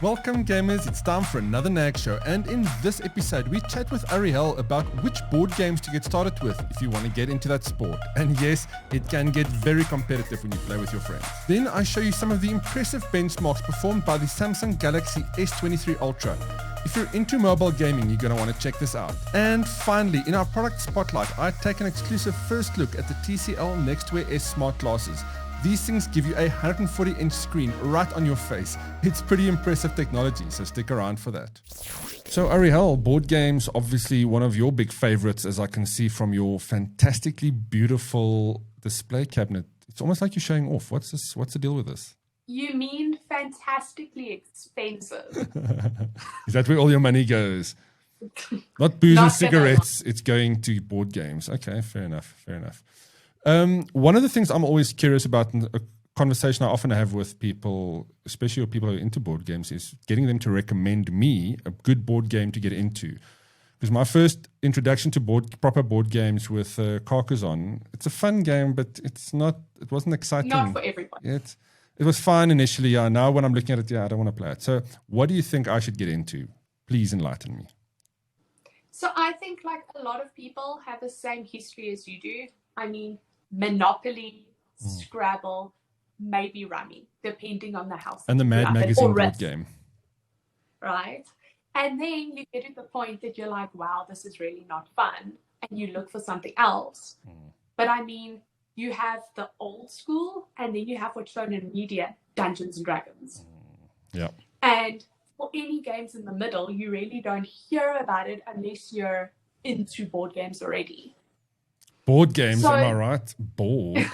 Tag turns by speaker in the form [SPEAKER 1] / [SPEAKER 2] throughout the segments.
[SPEAKER 1] Welcome gamers, it's time for another NAG show, and in this episode we chat with Arielle about which board games to get started with if you want to get into that sport. And yes, it can get very competitive when you play with your friends. Then I show you some of the impressive benchmarks performed by the Samsung Galaxy S23 Ultra. If you're into mobile gaming, you're going to want to check this out. And finally, in our product spotlight, I take an exclusive first look at the TCL NXTWEAR S smart glasses. These things give you a 140-inch screen right on your face. It's pretty impressive technology, so stick around for that. So Arielle, board games, obviously one of your big favorites, as I can see from your fantastically beautiful display cabinet. It's almost like you're showing off. What's this? What's the deal with this?
[SPEAKER 2] You mean fantastically expensive.
[SPEAKER 1] Is that where all your money goes? Not booze and cigarettes, it's going to board games. Okay, fair enough, fair enough. One of the things I'm always curious about in a conversation I often have with people, especially with people who are into board games, is getting them to recommend me a good board game to get into. Because my first introduction to proper board games with Carcassonne, it's a fun game, but it wasn't exciting.
[SPEAKER 2] Not for everyone.
[SPEAKER 1] It was fun initially, yeah. Now when I'm looking at it, I don't want to play it. So what do you think I should get into? Please enlighten me.
[SPEAKER 2] So I think like a lot of people have the same history as you do. I mean, Monopoly, Scrabble, maybe Rummy, depending on the house.
[SPEAKER 1] And the Mad Magazine board game.
[SPEAKER 2] Right? And then you get to the point that you're like, wow, this is really not fun. And you look for something else. But I mean, you have the old school, and then you have what's shown in media, Dungeons and Dragons.
[SPEAKER 1] Yeah.
[SPEAKER 2] And for any games in the middle, you really don't hear about it unless you're into board games already.
[SPEAKER 1] Board games, am I right? Board.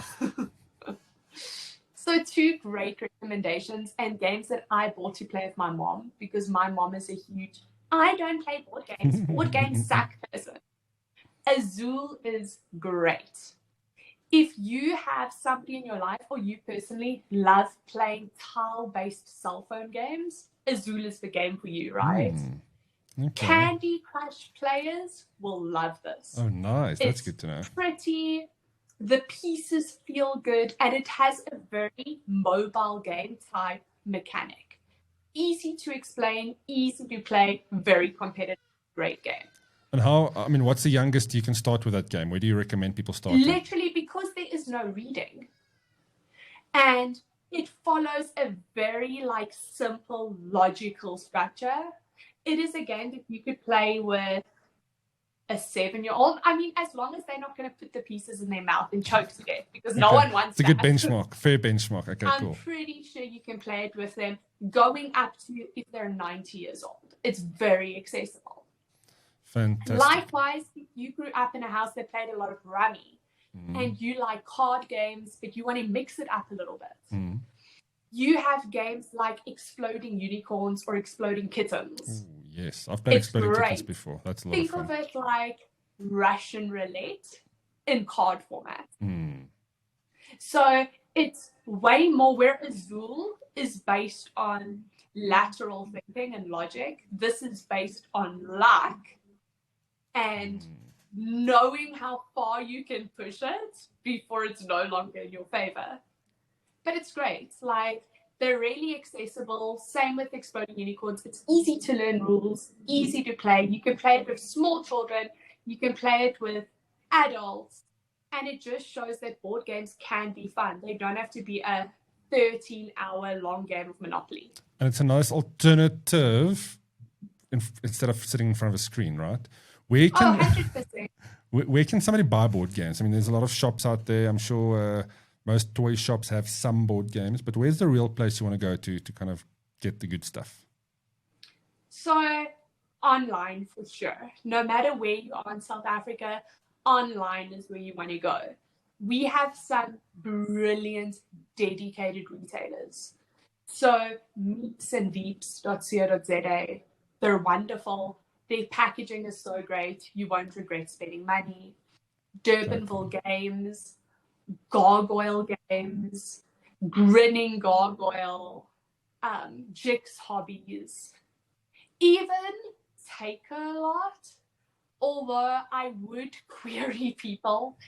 [SPEAKER 2] So two great recommendations and games that I bought to play with my mom, because my mom is a huge, I don't play board games. Board games suck person. Azul is great. If you have somebody in your life, or you personally love playing tile-based cell phone games, Azul is the game for you, right?
[SPEAKER 1] Okay.
[SPEAKER 2] Candy Crush players will love this.
[SPEAKER 1] Oh, nice. That's good to know.
[SPEAKER 2] It's pretty. The pieces feel good, and it has a very mobile game type mechanic. Easy to explain, easy to play, very competitive, great game.
[SPEAKER 1] And what's the youngest you can start with that game? Where do you recommend people start?
[SPEAKER 2] Literally, because there is no reading. And it follows a very simple, logical structure. It is a game that you could play with a 7-year-old. I mean, as long as they're not going to put the pieces in their mouth and choke to death, because no one wants that.
[SPEAKER 1] It's a good benchmark, fair benchmark. Okay, cool.
[SPEAKER 2] I'm pretty sure you can play it with them going up to if they're 90 years old. It's very accessible.
[SPEAKER 1] Fantastic.
[SPEAKER 2] Likewise, if you grew up in a house that played a lot of Rummy and you like card games, but you want to mix it up a little bit, you have games like Exploding Unicorns or Exploding Kittens.
[SPEAKER 1] Ooh, yes, I've played Exploding Kittens before. That's a lot of fun.
[SPEAKER 2] Think of it like Russian roulette in card format. So it's way more, where Azul is based on lateral thinking and logic. This is based on luck and knowing how far you can push it before it's no longer in your favor. But it's great. They're really accessible. Same with Exploding Unicorns. It's easy to learn rules, easy to play. You can play it with small children. You can play it with adults. And it just shows that board games can be fun. They don't have to be a 13-hour long game of Monopoly.
[SPEAKER 1] And it's a nice alternative instead of sitting in front of a screen, right?
[SPEAKER 2] 100%.
[SPEAKER 1] Where can somebody buy board games? I mean, there's a lot of shops out there. I'm sure most toy shops have some board games, but where's the real place you want to go to kind of get the good stuff?
[SPEAKER 2] So online for sure. No matter where you are in South Africa, online is where you want to go. We have some brilliant, dedicated retailers. So meepsandveeps.co.za, they're wonderful. Their packaging is so great. You won't regret spending money. Durbanville Games, Gargoyle Games, Grinning Gargoyle, Jix Hobbies, even Take-A-Lot. Although I would query people,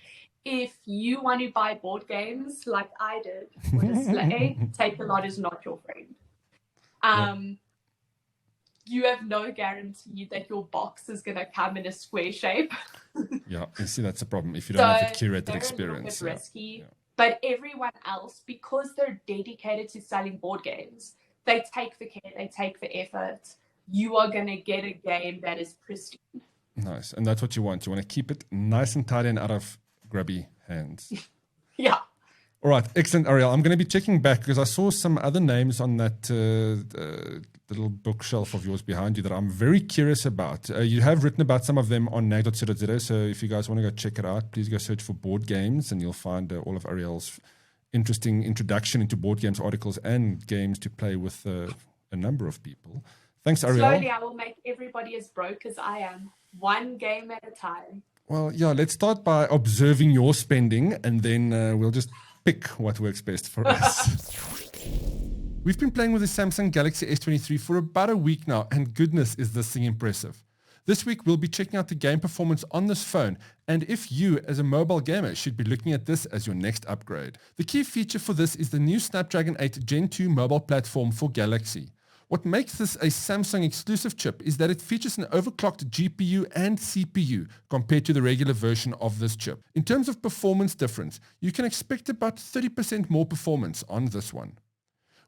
[SPEAKER 2] if you want to buy board games like I did for display, Take-A-Lot is not your friend. you have no guarantee that your box is going to come in a square shape.
[SPEAKER 1] Yeah, you see, that's a problem if you don't have a curated experience.
[SPEAKER 2] They're a little bit risky, but everyone else, because they're dedicated to selling board games, they take the care, they take the effort. You are going to get a game that is pristine.
[SPEAKER 1] Nice, and that's what you want. You want to keep it nice and tidy and out of grubby hands.
[SPEAKER 2] Yeah.
[SPEAKER 1] All right, excellent, Arielle. I'm going to be checking back because I saw some other names on that little bookshelf of yours behind you that I'm very curious about. You have written about some of them on nag.co.za, so if you guys want to go check it out, please go search for Boardgames and you'll find all of Arielle's interesting introduction into board games articles and games to play with a number of people. Thanks, Arielle.
[SPEAKER 2] Slowly, I will make everybody as broke as I am, one game at a time.
[SPEAKER 1] Well, yeah, let's start by observing your spending and then we'll just pick what works best for us. We've been playing with the Samsung Galaxy S23 for about a week now, and goodness is this thing impressive. This week we'll be checking out the game performance on this phone, and if you as a mobile gamer should be looking at this as your next upgrade. The key feature for this is the new Snapdragon 8 Gen 2 mobile platform for Galaxy. What makes this a Samsung exclusive chip is that it features an overclocked GPU and CPU compared to the regular version of this chip. In terms of performance difference, you can expect about 30% more performance on this one.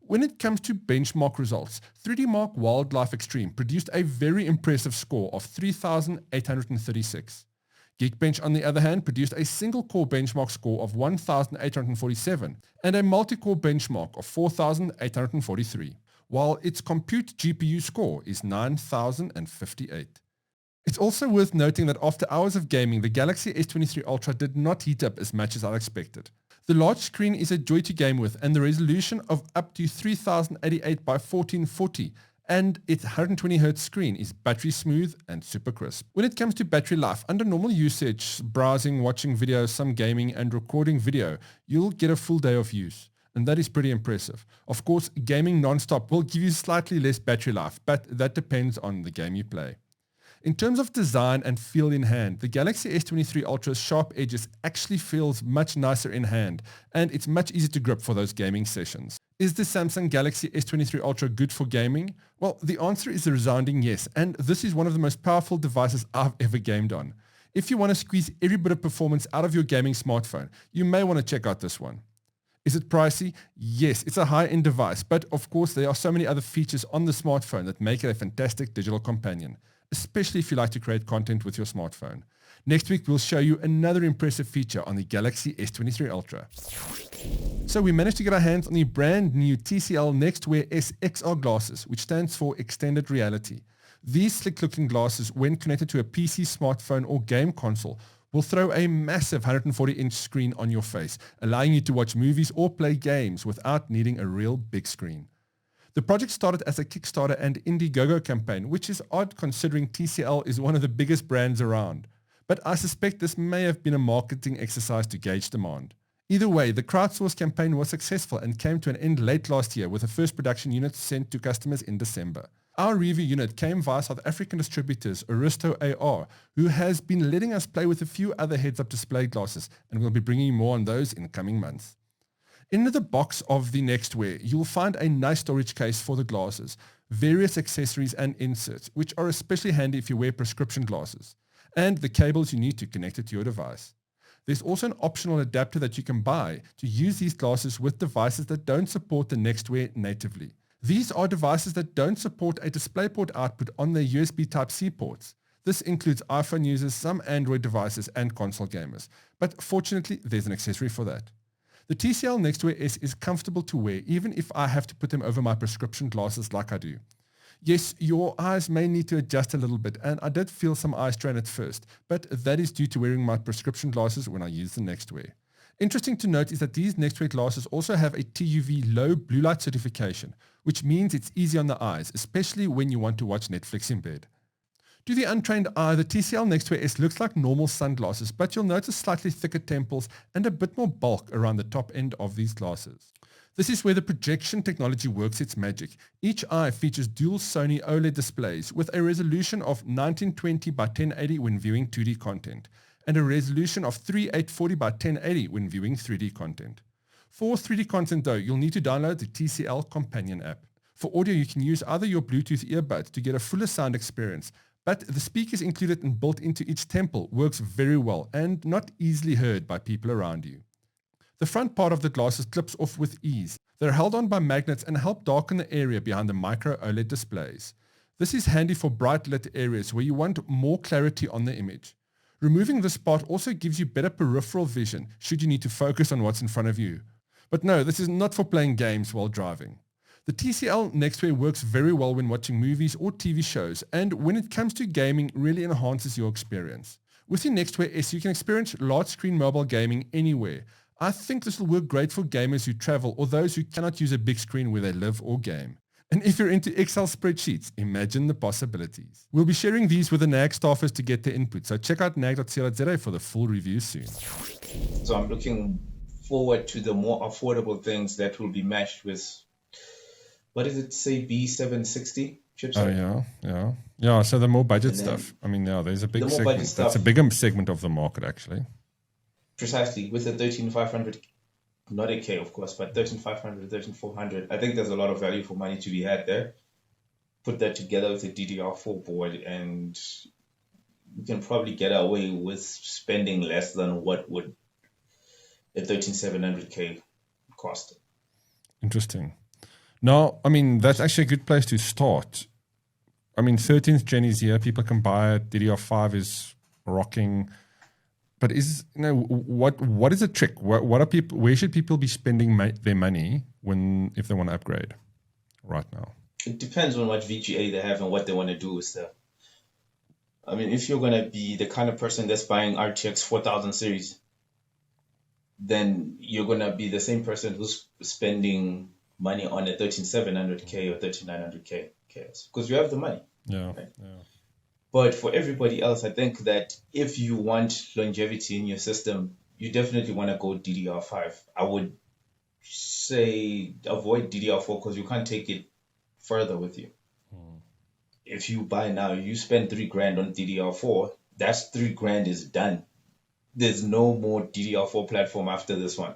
[SPEAKER 1] When it comes to benchmark results, 3D Mark Wildlife Extreme produced a very impressive score of 3,836. Geekbench, on the other hand, produced a single-core benchmark score of 1,847 and a multi-core benchmark of 4,843. While its compute GPU score is 9,058. It's also worth noting that after hours of gaming, the Galaxy S23 Ultra did not heat up as much as I expected. The large screen is a joy to game with, and the resolution of up to 3088 by 1440 and its 120Hz screen is battery smooth and super crisp. When it comes to battery life, under normal usage, browsing, watching videos, some gaming and recording video, you'll get a full day of use. And that is pretty impressive. Of course, gaming non-stop will give you slightly less battery life, but that depends on the game you play. In terms of design and feel in hand, the Galaxy S23 Ultra's sharp edges actually feels much nicer in hand, and it's much easier to grip for those gaming sessions. Is the Samsung Galaxy S23 Ultra good for gaming? Well, the answer is a resounding yes, and this is one of the most powerful devices I've ever gamed on. If you want to squeeze every bit of performance out of your gaming smartphone, you may want to check out this one. Is it pricey? Yes, it's a high-end device, but of course there are so many other features on the smartphone that make it a fantastic digital companion, especially if you like to create content with your smartphone. Next week, we'll show you another impressive feature on the Galaxy S23 Ultra. So we managed to get our hands on the brand new TCL NXTWEAR S XR glasses, which stands for Extended Reality. These slick-looking glasses, when connected to a PC, smartphone, or game console, will throw a massive 140-inch screen on your face, allowing you to watch movies or play games without needing a real big screen. The project started as a Kickstarter and Indiegogo campaign, which is odd considering TCL is one of the biggest brands around. But I suspect this may have been a marketing exercise to gauge demand. Either way, the crowdsourced campaign was successful and came to an end late last year with the first production units sent to customers in December. Our review unit came via South African distributors Oristo-AR, who has been letting us play with a few other heads-up display glasses, and we'll be bringing more on those in the coming months. In the box of the NXTWEAR, you'll find a nice storage case for the glasses, various accessories and inserts, which are especially handy if you wear prescription glasses, and the cables you need to connect it to your device. There's also an optional adapter that you can buy to use these glasses with devices that don't support the NXTWEAR natively. These are devices that don't support a DisplayPort output on their USB Type-C ports. This includes iPhone users, some Android devices, and console gamers. But fortunately, there's an accessory for that. The TCL NXTWEAR S is comfortable to wear, even if I have to put them over my prescription glasses like I do. Yes, your eyes may need to adjust a little bit, and I did feel some eye strain at first, but that is due to wearing my prescription glasses when I use the NXTWEAR. Interesting to note is that these NXTWEAR glasses also have a TUV low blue light certification, which means it's easy on the eyes, especially when you want to watch Netflix in bed. To the untrained eye, the TCL NXTWEAR S looks like normal sunglasses, but you'll notice slightly thicker temples and a bit more bulk around the top end of these glasses. This is where the projection technology works its magic. Each eye features dual Sony OLED displays with a resolution of 1920 by 1080 when viewing 2D content, and a resolution of 3840 by 1080 when viewing 3D content. For 3D content though, you'll need to download the TCL Companion app. For audio, you can use either your Bluetooth earbuds to get a fuller sound experience, but the speakers included and built into each temple works very well and not easily heard by people around you. The front part of the glasses clips off with ease. They're held on by magnets and help darken the area behind the micro OLED displays. This is handy for bright lit areas where you want more clarity on the image. Removing this part also gives you better peripheral vision should you need to focus on what's in front of you. But no, this is not for playing games while driving. The TCL NXTWEAR works very well when watching movies or TV shows, and when it comes to gaming, really enhances your experience. With the NXTWEAR S, you can experience large-screen mobile gaming anywhere. I think this will work great for gamers who travel or those who cannot use a big screen where they live or game. And if you're into Excel spreadsheets, imagine the possibilities. We'll be sharing these with the NAG staffers to get their input, so check out nag.co.za for the full review soon.
[SPEAKER 3] So I'm looking forward to the more affordable things that will be matched with, what does it say, B760 chipset?
[SPEAKER 1] Oh, yeah. So the more budget stuff. I mean, yeah, there's a big segment. That's a bigger segment of the market, actually.
[SPEAKER 2] Precisely, with the 13500, not a K, of course, but 13500, 13400. I think there's a lot of value for money to be had there. Put that together with a DDR4 board, and you can probably get away with spending less than what would a 13700K cost.
[SPEAKER 1] Interesting. Now, I mean, that's actually a good place to start. I mean, 13th gen is here. People can buy it. DDR5 is rocking. But what is the trick? What are people? Where should people be spending their money if they want to upgrade right now?
[SPEAKER 2] It depends on what VGA they have and what they want to do with stuff. I mean, if you're going to be the kind of person that's buying RTX 4000 series, then you're going to be the same person who's spending money on a 13700K or 13900K because you have the money.
[SPEAKER 1] Yeah,
[SPEAKER 2] right?
[SPEAKER 1] Yeah.
[SPEAKER 2] But for everybody else, I think that if you want longevity in your system, you definitely want to go DDR5. I would say avoid DDR4 because you can't take it further with you. If you buy now, you spend $3,000 on DDR4, that's $3,000 is done. There's no more DDR4 platform after this one.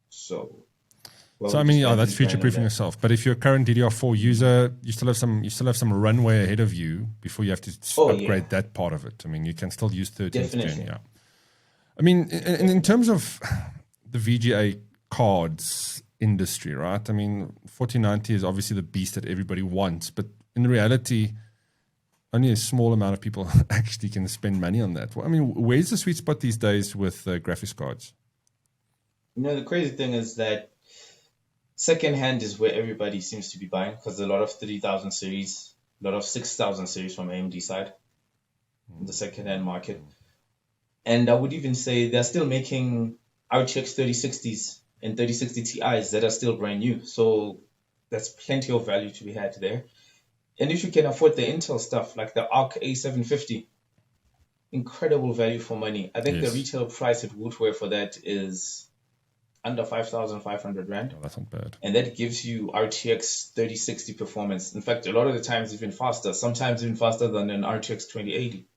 [SPEAKER 2] So
[SPEAKER 1] I mean, that's future-proofing yourself. But if you're a current DDR4 user, you still have some runway ahead of you before you have to upgrade that part of it. I mean, you can still use 13th gen. Yeah. I mean, in terms of the VGA cards industry, right? I mean, 4090 is obviously the beast that everybody wants, but in reality, only a small amount of people actually can spend money on that. Well, I mean, where's the sweet spot these days with graphics cards?
[SPEAKER 2] The crazy thing is that secondhand is where everybody seems to be buying because a lot of 3000 series, a lot of 6000 series from AMD side in the secondhand market. And I would even say they're still making RTX 3060s and 3060 Ti's that are still brand new. So that's plenty of value to be had there. And if you can afford the Intel stuff like the Arc A750, incredible value for money. I think the retail price at Woodware for that is under 5,500 Rand.
[SPEAKER 1] Oh, that's not bad.
[SPEAKER 2] And that gives you RTX 3060 performance. In fact, a lot of the times even faster, sometimes even faster than an RTX 2080.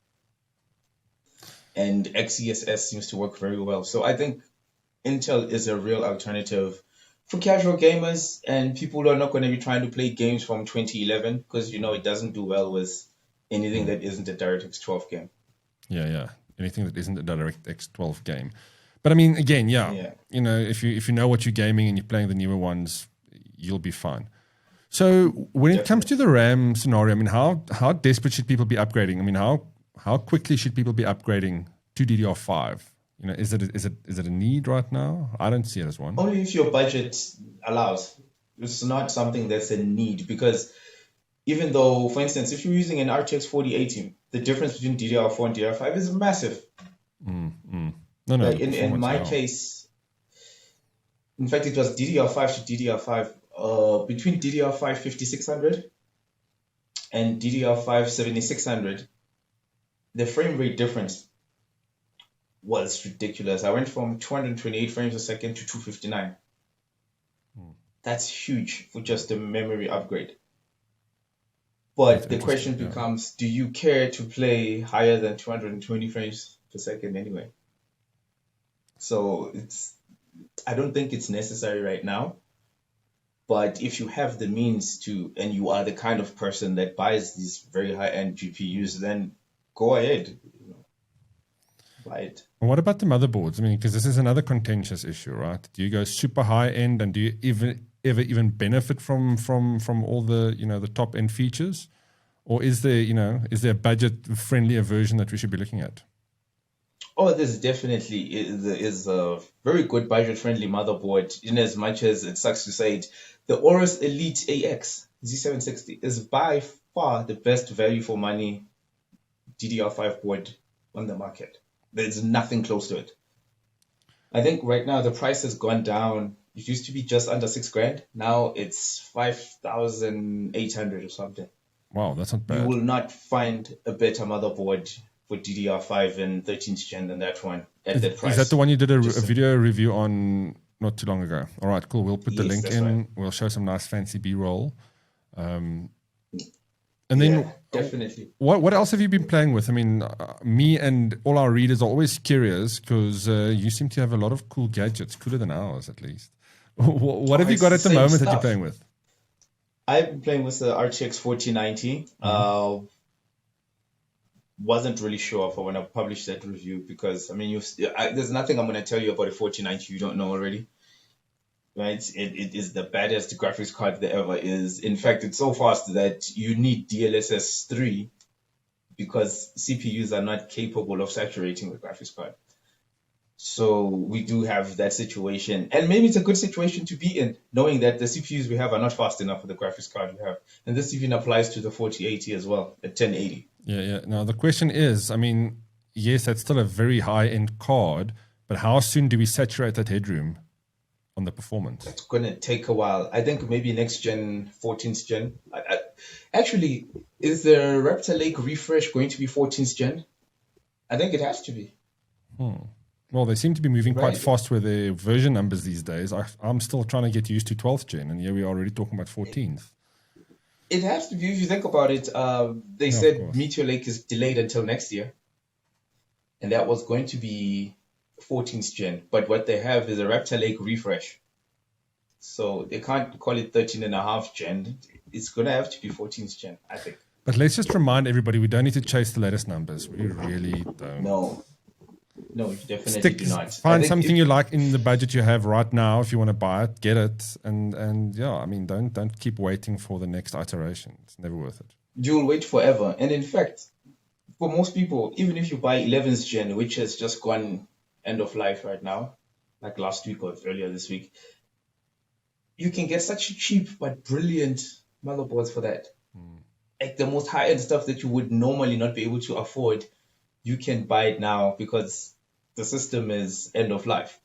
[SPEAKER 2] And XeSS seems to work very well. So I think Intel is a real alternative for casual gamers and people who are not going to be trying to play games from 2011 because, it doesn't do well with anything that isn't a DirectX 12 game.
[SPEAKER 1] Yeah. Anything that isn't a DirectX 12 game. But I mean, again, if you know what you're gaming and you're playing the newer ones, you'll be fine. So when it comes to the RAM scenario, I mean, how desperate should people be upgrading? I mean, how quickly should people be upgrading to DDR5? Is it a need right now? I don't see it as one.
[SPEAKER 2] Only if your budget allows. It's not something that's a need because even though, for instance, if you're using an RTX 4080, the difference between DDR4 and DDR5 is massive.
[SPEAKER 1] No,
[SPEAKER 2] like in my case, in fact, it was DDR5 to DDR5. Between DDR5 5600 and DDR5 7600, the frame rate difference was ridiculous. I went from 228 frames a second to 259. That's huge for just a memory upgrade. But the question becomes, do you care to play higher than 220 frames per second anyway? So I don't think it's necessary right now.
[SPEAKER 3] But if you have the means to, and you are the kind of person that buys these very high-end GPUs, then go ahead, buy it.
[SPEAKER 1] And what about the motherboards? I mean, because this is another contentious issue, right? Do you go super high end, and do you ever even benefit from all the the top end features, or is there a budget friendlier version that we should be looking at?
[SPEAKER 3] Oh, there's definitely is a very good budget-friendly motherboard, in as much as it sucks to say it. The Aorus Elite AX Z760 is by far the best value for money DDR5 board on the market. There's nothing close to it. I think right now the price has gone down. It used to be just under $6,000. Now it's 5,800 or something.
[SPEAKER 1] Wow, that's not bad.
[SPEAKER 3] You will not find a better motherboard for DDR5 and 13th gen than that one at that price.
[SPEAKER 1] Is that the one you did a video review on not too long ago? All right, cool. We'll put the link in. Right. We'll show some nice fancy B-roll. And then
[SPEAKER 3] definitely.
[SPEAKER 1] What else have you been playing with? I mean, me and all our readers are always curious because you seem to have a lot of cool gadgets, cooler than ours at least. What have you got at the moment that you're playing with?
[SPEAKER 3] I've been playing with the RTX 4090. Wasn't really sure for when I published that review because, I mean, there's nothing I'm going to tell you about a 4090 you don't know already. Right? It is the baddest graphics card there ever is. In fact, it's so fast that you need DLSS 3 because CPUs are not capable of saturating the graphics card. So we do have that situation. And maybe it's a good situation to be in, knowing that the CPUs we have are not fast enough for the graphics card we have. And this even applies to the 4080 as well, at 1080.
[SPEAKER 1] Yeah. Now, the question is, I mean, yes, that's still a very high-end card, but how soon do we saturate that headroom on the performance?
[SPEAKER 3] It's going to take a while. I think maybe next gen, 14th gen. Actually, is the Raptor Lake refresh going to be 14th gen? I think it has to be.
[SPEAKER 1] Well, they seem to be moving quite fast with their version numbers these days. I'm still trying to get used to 12th gen, and here we are already talking about 14th.
[SPEAKER 3] It has to be, if you think about it. They said Meteor Lake is delayed until next year, and that was going to be 14th gen. But what they have is a Raptor Lake refresh. So they can't call it 13.5 gen. It's going to have to be 14th gen, I think.
[SPEAKER 1] But let's just remind everybody, we don't need to chase the latest numbers. We really don't.
[SPEAKER 3] No, you definitely do not.
[SPEAKER 1] Find something you like in the budget you have right now. If you want to buy it, get it. And yeah, I mean, don't keep waiting for the next iteration. It's never worth it.
[SPEAKER 3] You'll wait forever. And in fact, for most people, even if you buy 11th gen, which has just gone end of life right now, like last week or earlier this week, you can get such cheap but brilliant motherboards for that. Like the most high-end stuff that you would normally not be able to afford, you can buy it now because the system is end of life.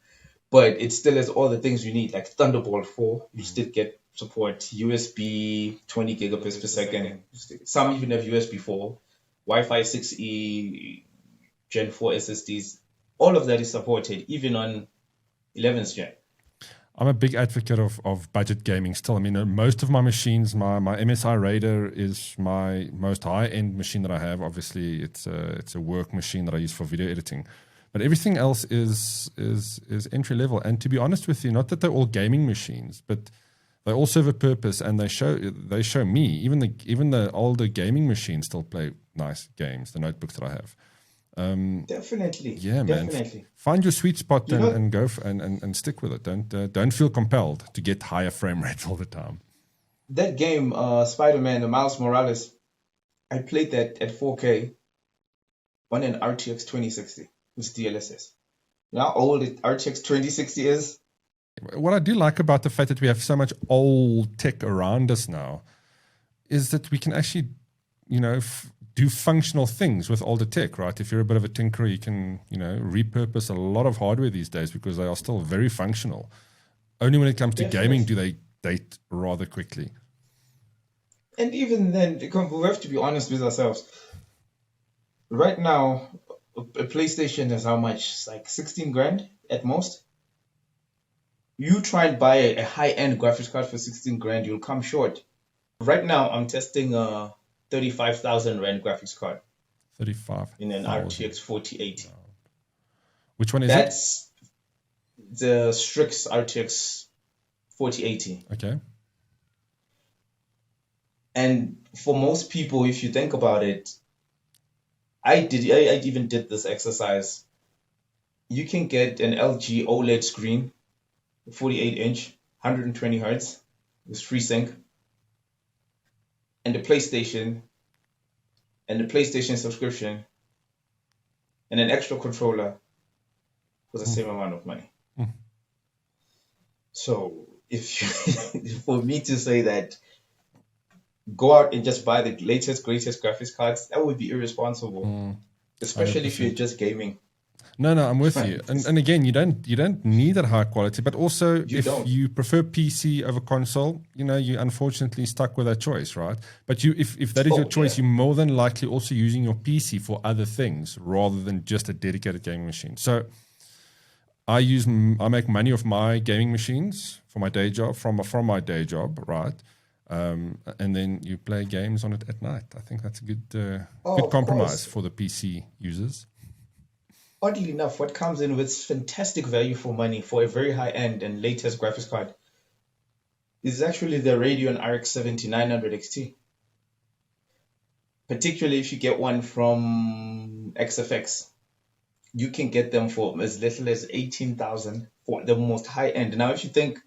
[SPEAKER 3] But it still has all the things you need, like Thunderbolt 4. You still get support USB 20 gigabits per second. Some even have USB 4, Wi-Fi 6E, Gen 4 SSDs. All of that is supported, even on 11th gen.
[SPEAKER 1] I'm a big advocate of budget gaming still. I mean, most of my machines, my MSI Raider is my most high-end machine that I have. Obviously, it's a work machine that I use for video editing. But everything else is entry-level. And to be honest with you, not that they're all gaming machines, but they all serve a purpose, and they show me. Even the older gaming machines still play nice games, the notebooks that I have.
[SPEAKER 3] Definitely.
[SPEAKER 1] Yeah,
[SPEAKER 3] definitely.
[SPEAKER 1] Man. Find your sweet spot and go and stick with it. Don't feel compelled to get higher frame rates all the time.
[SPEAKER 3] That game, Spider-Man, the Miles Morales, I played that at 4K on an RTX 2060 with DLSS. You know how old RTX 2060 is?
[SPEAKER 1] What I do like about the fact that we have so much old tech around us now is that we can actually, do functional things with older tech, right? If you're a bit of a tinkerer, you can, repurpose a lot of hardware these days because they are still very functional. Only when it comes to gaming do they date rather quickly.
[SPEAKER 3] And even then, we have to be honest with ourselves. Right now, a PlayStation is how much? It's like 16 grand at most. You try and buy a high-end graphics card for 16 grand, you'll come short. Right now, I'm testing a 35,000 Rand graphics card.
[SPEAKER 1] 35
[SPEAKER 3] in an RTX 4080.
[SPEAKER 1] Which one is
[SPEAKER 3] That's the Strix RTX 4080.
[SPEAKER 1] Okay.
[SPEAKER 3] And for most people, if you think about it, I even did this exercise. You can get an LG OLED screen, 48-inch, 120 hertz with FreeSync, and the PlayStation subscription, and an extra controller for the same amount of money. So if you, for me to say that go out and just buy the latest, greatest graphics cards, that would be irresponsible, especially 100%. If you're just gaming.
[SPEAKER 1] No, I'm with you. And again, you don't need that high quality, but also you prefer PC over console, you're unfortunately stuck with that choice, right? But if that is your choice, you're more than likely also using your PC for other things rather than just a dedicated gaming machine. So I make money off my gaming machines for my day job, from my day job, right? And then you play games on it at night. I think that's a good compromise for the PC users.
[SPEAKER 3] Oddly enough, what comes in with fantastic value for money for a very high-end and latest graphics card is actually the Radeon RX 7900 XT. Particularly if you get one from XFX, you can get them for as little as 18,000 for the most high-end. Now, if you think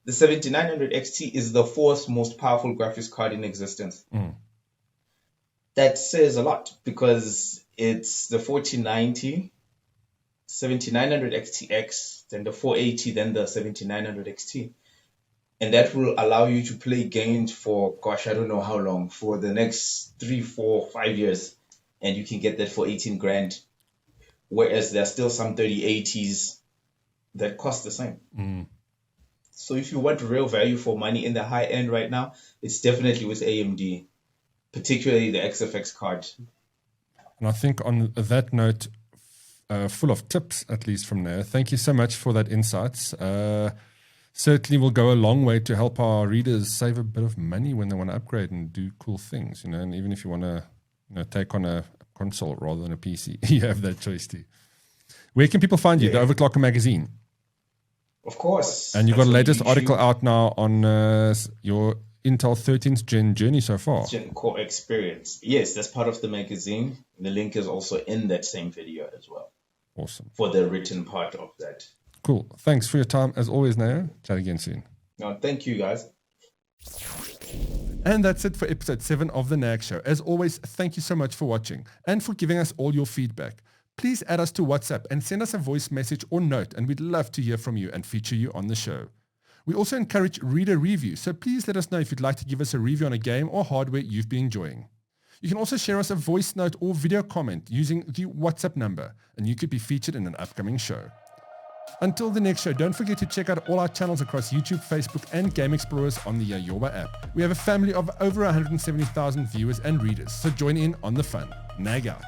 [SPEAKER 3] the 7900 XT is the fourth most powerful graphics card in existence, that says a lot because it's the 4090, 7900 XTX, then the 480, then the 7900 XT. And that will allow you to play games for, I don't know how long, for the next 3, 4, 5 years. And you can get that for 18 grand. Whereas there's still some 3080s that cost the same. So if you want real value for money in the high end right now, it's definitely with AMD, particularly the XFX card.
[SPEAKER 1] And I think on that note, full of tips, at least from there. Thank you so much for that insights. Certainly will go a long way to help our readers save a bit of money when they want to upgrade and do cool things, and even if you want to take on a console rather than a PC, you have that choice too. Where can people find you? The Overclocker Magazine.
[SPEAKER 3] Of course.
[SPEAKER 1] And you've got a latest article out now on your Intel 13th Gen journey so far.
[SPEAKER 3] Gen core experience. Yes, that's part of the magazine. The link is also in that same video as well.
[SPEAKER 1] Awesome.
[SPEAKER 3] For the written part of that.
[SPEAKER 1] Cool. Thanks for your time as always, Nao. Chat again soon.
[SPEAKER 3] No, thank you, guys.
[SPEAKER 1] And that's it for episode 7 of The NAG Show. As always, thank you so much for watching and for giving us all your feedback. Please add us to WhatsApp and send us a voice message or note, and we'd love to hear from you and feature you on the show. We also encourage reader reviews, so please let us know if you'd like to give us a review on a game or hardware you've been enjoying. You can also share us a voice note or video comment using the WhatsApp number, and you could be featured in an upcoming show. Until the next show, don't forget to check out all our channels across YouTube, Facebook, and Game Explorers on the Yoruba app. We have a family of over 170,000 viewers and readers, so join in on the fun. NAG out.